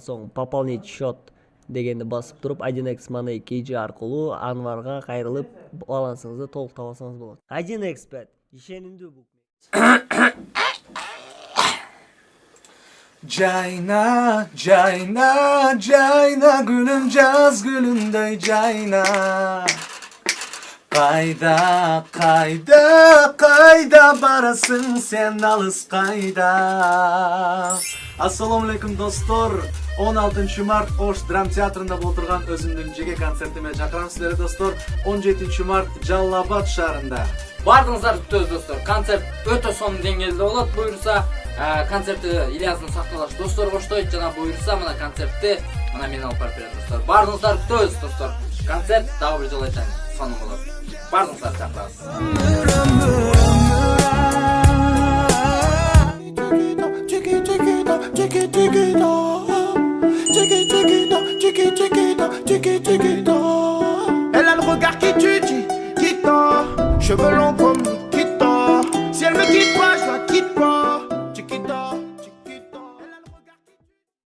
соң пополнить счет дегенди басып туруп 1x Money KG аркылуу Анварга кайрылып балансыңызды толуктап алсаңыз болот. 1xbet ишенимдүү букмекер. Cayna, cayna, cayna gülüm caz gülümdey cayna. Kayda, kayda, kayda barasın sen alыс kayda. Assalamu alaikum dostlar. 16 mart Oş Dram Teatrында болуп турган өзүмдүн жеке концертиме чакырам сиздерди достор. 17 март Жалал-Абад шаарында. Бардыңыздар күтөбүз достор. Концерт өтө сонун деңгээлде болот. Буюрса, концертти Ильястын сакталаш достор коштойт жана буюрса мына концертти мына мен алып барып берем достор. Бардыңыздар күтөбүз достор. Концерт дагы бир жолу айтайын, сонун болот. Бардыңыздар чакырабыз. Elle a le regard qui tue, qui tord. Cheveux longs comme